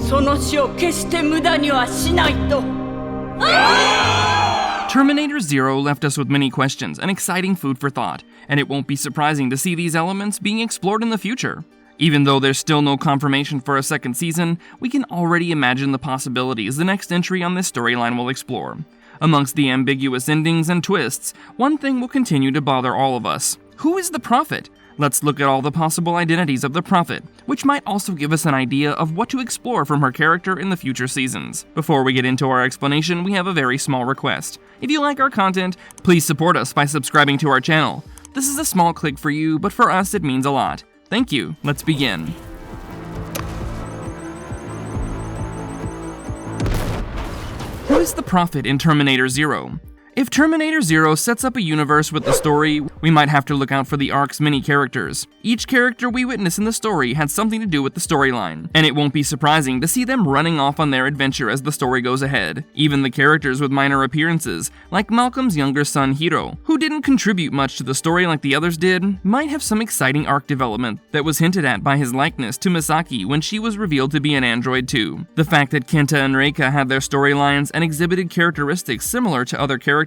その死を決して無駄にはしないと。Terminator Zero left us with many questions and exciting food for thought, and it won't be surprising to see these elements being explored in the future. Even though there's still no confirmation for a second season, we can already imagine the possibilities the next entry on this storyline will explore. Amongst the ambiguous endings and twists, one thing will continue to bother all of us. Who is the Prophet? Let's look at all the possible identities of the Prophet, which might also give us an idea of what to explore from her character in the future seasons. Before we get into our explanation, we have a very small request. If you like our content, please support us by subscribing to our channel. This is a small click for you, but for us it means a lot. Thank you. Let's begin. Who is the Prophet in Terminator Zero? If Terminator Zero sets up a universe with the story, we might have to look out for the arc's many characters. Each character we witness in the story had something to do with the storyline, and it won't be surprising to see them running off on their adventure as the story goes ahead. Even the characters with minor appearances, like Malcolm's younger son Hiro, who didn't contribute much to the story like the others did, might have some exciting arc development that was hinted at by his likeness to Misaki when she was revealed to be an android too. The fact that Kenta and Reika had their storylines and exhibited characteristics similar to other characters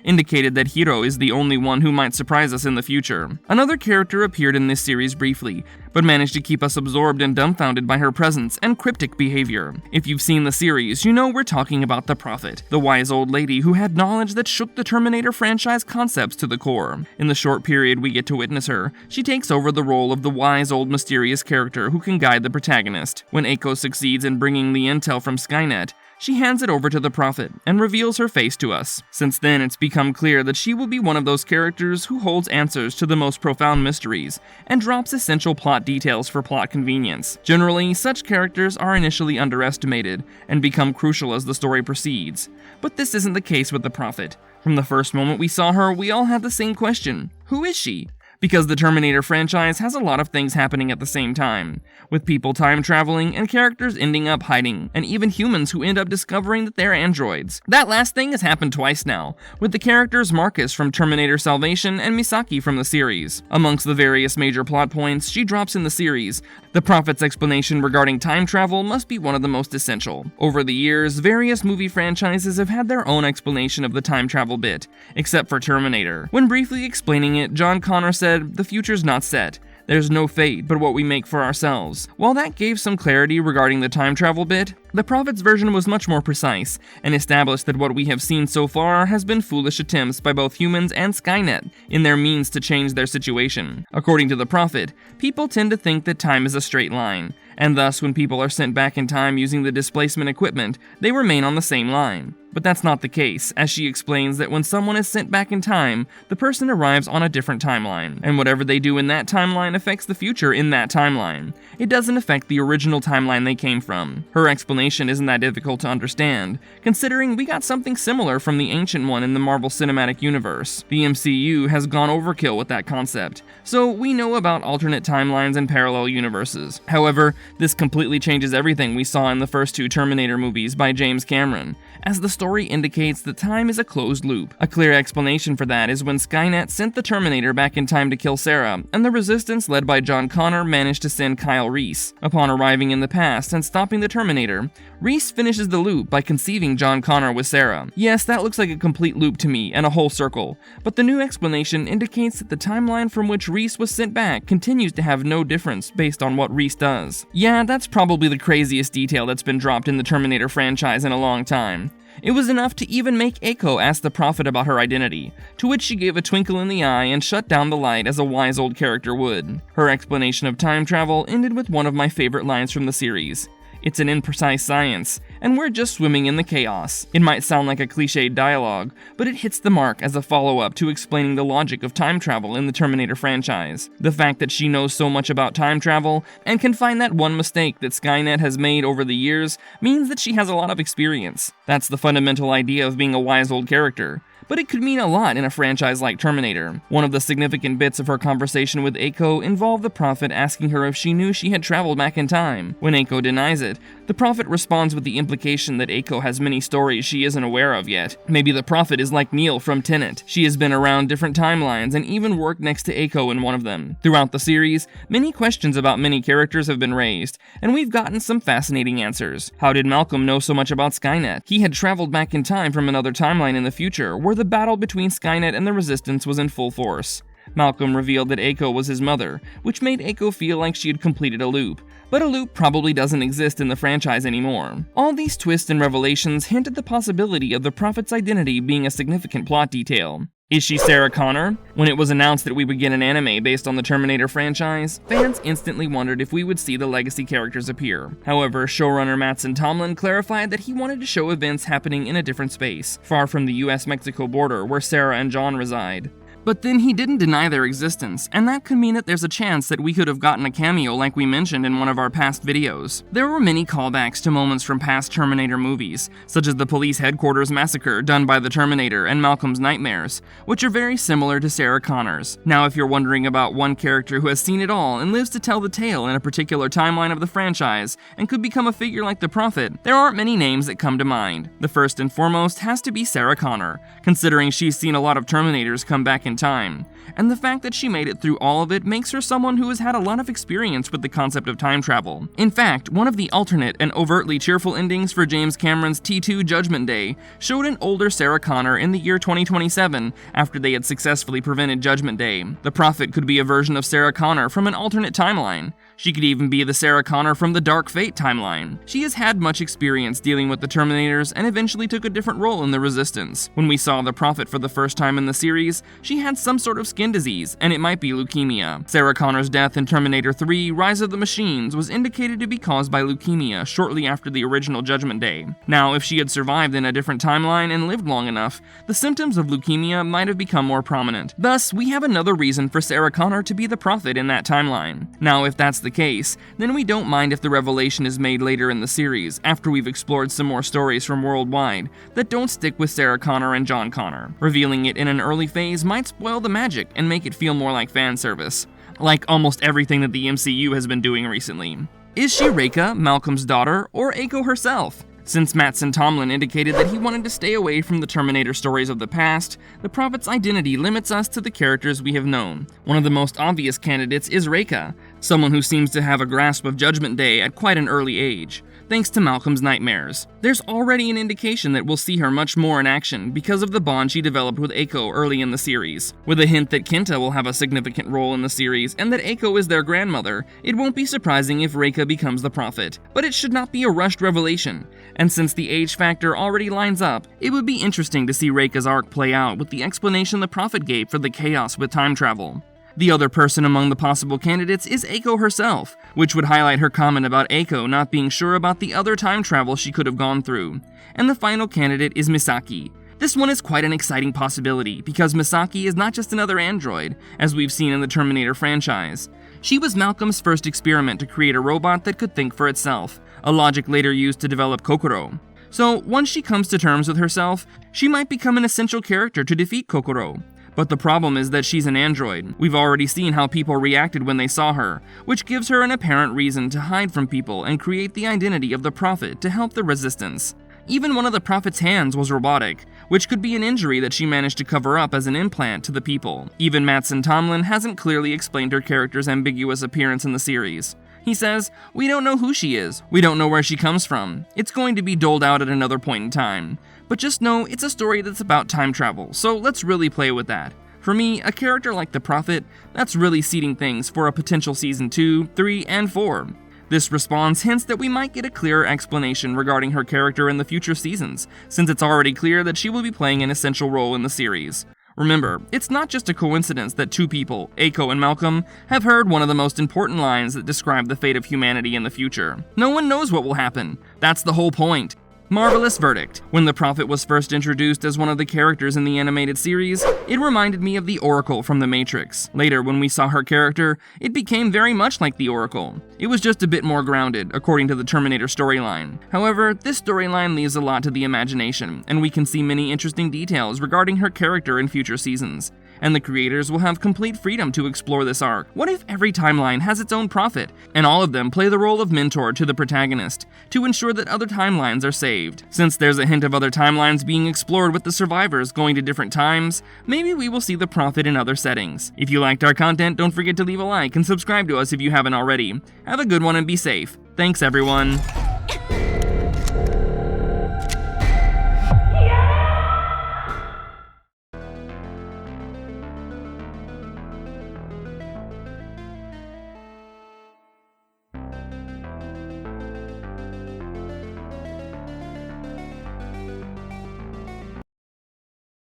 indicated that Hiro is the only one who might surprise us in the future. Another character appeared in this series briefly, but managed to keep us absorbed and dumbfounded by her presence and cryptic behavior. If you've seen the series, you know we're talking about the Prophet, the wise old lady who had knowledge that shook the Terminator franchise concepts to the core. In the short period we get to witness her, she takes over the role of the wise old mysterious character who can guide the protagonist. When Eiko succeeds in bringing the intel from Skynet, she hands it over to the Prophet and reveals her face to us. Since then, it's become clear that she will be one of those characters who holds answers to the most profound mysteries and drops essential plot details for plot convenience. Generally, such characters are initially underestimated and become crucial as the story proceeds. But this isn't the case with the Prophet. From the first moment we saw her, we all had the same question: who is she? Because the Terminator franchise has a lot of things happening at the same time, with people time traveling and characters ending up hiding, and even humans who end up discovering that they're androids. That last thing has happened twice now, with the characters Marcus from Terminator Salvation and Misaki from the series. Amongst the various major plot points she drops in the series, the Prophet's explanation regarding time travel must be one of the most essential. Over the years, various movie franchises have had their own explanation of the time travel bit, except for Terminator. When briefly explaining it, John Connor said, "The future's not set. There's no fate but what we make for ourselves." While that gave some clarity regarding the time travel bit, the Prophet's version was much more precise, and established that what we have seen so far has been foolish attempts by both humans and Skynet in their means to change their situation. According to the Prophet, people tend to think that time is a straight line, and thus when people are sent back in time using the displacement equipment, they remain on the same line. But that's not the case, as she explains that when someone is sent back in time, the person arrives on a different timeline, and whatever they do in that timeline affects the future in that timeline. It doesn't affect the original timeline they came from. Her explanation isn't that difficult to understand, considering we got something similar from the ancient one in the Marvel Cinematic Universe. The MCU has gone overkill with that concept, so we know about alternate timelines and parallel universes. However, this completely changes everything we saw in the first two Terminator movies by James Cameron, as the story indicates that time is a closed loop. A clear explanation for that is when Skynet sent the Terminator back in time to kill Sarah, and the Resistance led by John Connor managed to send Kyle Reese. Upon arriving in the past and stopping the Terminator, Reese finishes the loop by conceiving John Connor with Sarah. Yes, that looks like a complete loop to me, and a whole circle, but the new explanation indicates that the timeline from which Reese was sent back continues to have no difference based on what Reese does. Yeah, that's probably the craziest detail that's been dropped in the Terminator franchise in a long time. It was enough to even make Eiko ask the Prophet about her identity, to which she gave a twinkle in the eye and shut down the light as a wise old character would. Her explanation of time travel ended with one of my favorite lines from the series: "It's an imprecise science, and we're just swimming in the chaos." It might sound like a cliched dialogue, but it hits the mark as a follow-up to explaining the logic of time travel in the Terminator franchise. The fact that she knows so much about time travel, and can find that one mistake that Skynet has made over the years, means that she has a lot of experience. That's the fundamental idea of being a wise old character. but it could mean a lot in a franchise like Terminator. One of the significant bits of her conversation with Eiko involved the Prophet asking her if she knew she had traveled back in time. When Eiko denies it, the Prophet responds with the implication that Eiko has many stories she isn't aware of yet. Maybe the Prophet is like Neil from Tenet. She has been around different timelines and even worked next to Eiko in one of them. Throughout the series, many questions about many characters have been raised, and we've gotten some fascinating answers. How did Malcolm know so much about Skynet? He had traveled back in time from another timeline in the future, where the battle between Skynet and the Resistance was in full force. Malcolm revealed that Eiko was his mother, which made Eiko feel like she had completed a loop. But a loop probably doesn't exist in the franchise anymore. All these twists and revelations hint at the possibility of the Prophet's identity being a significant plot detail. Is she Sarah Connor? When it was announced that we would get an anime based on the Terminator franchise, fans instantly wondered if we would see the legacy characters appear. However, showrunner Mattson Tomlin clarified that he wanted to show events happening in a different space, far from the US-Mexico border where Sarah and John reside. But then he didn't deny their existence, and that could mean that there's a chance that we could have gotten a cameo like we mentioned in one of our past videos. There were many callbacks to moments from past Terminator movies, such as the police headquarters massacre done by the Terminator and Malcolm's nightmares, which are very similar to Sarah Connor's. Now, if you're wondering about one character who has seen it all and lives to tell the tale in a particular timeline of the franchise and could become a figure like the Prophet, there aren't many names that come to mind. The first and foremost has to be Sarah Connor, considering she's seen a lot of Terminators come back in time, and the fact that she made it through all of it makes her someone who has had a lot of experience with the concept of time travel. In fact, one of the alternate and overtly cheerful endings for James Cameron's T2 Judgment Day showed an older Sarah Connor in the year 2027 after they had successfully prevented Judgment Day. The Prophet could be a version of Sarah Connor from an alternate timeline. She could even be the Sarah Connor from the Dark Fate timeline. She has had much experience dealing with the Terminators and eventually took a different role in the Resistance. When we saw the Prophet for the first time in the series, she had some sort of skin disease, and it might be leukemia. Sarah Connor's death in Terminator 3: Rise of the Machines was indicated to be caused by leukemia shortly after the original Judgment Day. Now, if she had survived in a different timeline and lived long enough, the symptoms of leukemia might have become more prominent. Thus, we have another reason for Sarah Connor to be the Prophet in that timeline. Now, if that's the case, then we don't mind if the revelation is made later in the series, after we've explored some more stories from Worldwide that don't stick with Sarah Connor and John Connor. Revealing it in an early phase might spoil the magic and make it feel more like fan service, like almost everything that the MCU has been doing recently. Is she Reika, Malcolm's daughter, or Eiko herself? Since Mattson Tomlin indicated that he wanted to stay away from the Terminator stories of the past, the Prophet's identity limits us to the characters we have known. One of the most obvious candidates is Reika, someone who seems to have a grasp of Judgment Day at quite an early age, thanks to Malcolm's nightmares. There's already an indication that we'll see her much more in action because of the bond she developed with Eiko early in the series. With a hint that Kenta will have a significant role in the series and that Eiko is their grandmother, it won't be surprising if Reika becomes the Prophet. But it should not be a rushed revelation, and since the age factor already lines up, it would be interesting to see Reika's arc play out with the explanation the Prophet gave for the chaos with time travel. The other person among the possible candidates is Eiko herself, which would highlight her comment about Eiko not being sure about the other time travel she could have gone through. And the final candidate is Misaki. This one is quite an exciting possibility, because Misaki is not just another android, as we've seen in the Terminator franchise. She was Malcolm's first experiment to create a robot that could think for itself, a logic later used to develop Kokoro. So, once she comes to terms with herself, she might become an essential character to defeat Kokoro. But the problem is that she's an android. We've already seen how people reacted when they saw her, which gives her an apparent reason to hide from people and create the identity of the Prophet to help the Resistance. Even one of the Prophet's hands was robotic, which could be an injury that she managed to cover up as an implant to the people. Even Mattson Tomlin hasn't clearly explained her character's ambiguous appearance in the series. He says, "We don't know who she is. We don't know where she comes from. It's going to be doled out at another point in time. But just know it's a story that's about time travel, so let's really play with that." For me, a character like the Prophet, that's really seeding things for a potential season 2, 3, and 4. This response hints that we might get a clearer explanation regarding her character in the future seasons, since it's already clear that she will be playing an essential role in the series. Remember, it's not just a coincidence that two people, Eiko and Malcolm, have heard one of the most important lines that describe the fate of humanity in the future. No one knows what will happen. That's the whole point. Marvelous verdict. When the Prophet was first introduced as one of the characters in the animated series, it reminded me of the Oracle from The Matrix. Later, when we saw her character, it became very much like the Oracle. It was just a bit more grounded, according to the Terminator storyline. However, this storyline leaves a lot to the imagination, and we can see many interesting details regarding her character in future seasons. And the creators will have complete freedom to explore this arc. What if every timeline has its own prophet, and all of them play the role of mentor to the protagonist, to ensure that other timelines are saved? Since there's a hint of other timelines being explored with the survivors going to different times, maybe we will see the prophet in other settings. If you liked our content, don't forget to leave a like and subscribe to us if you haven't already. Have a good one and be safe. Thanks everyone.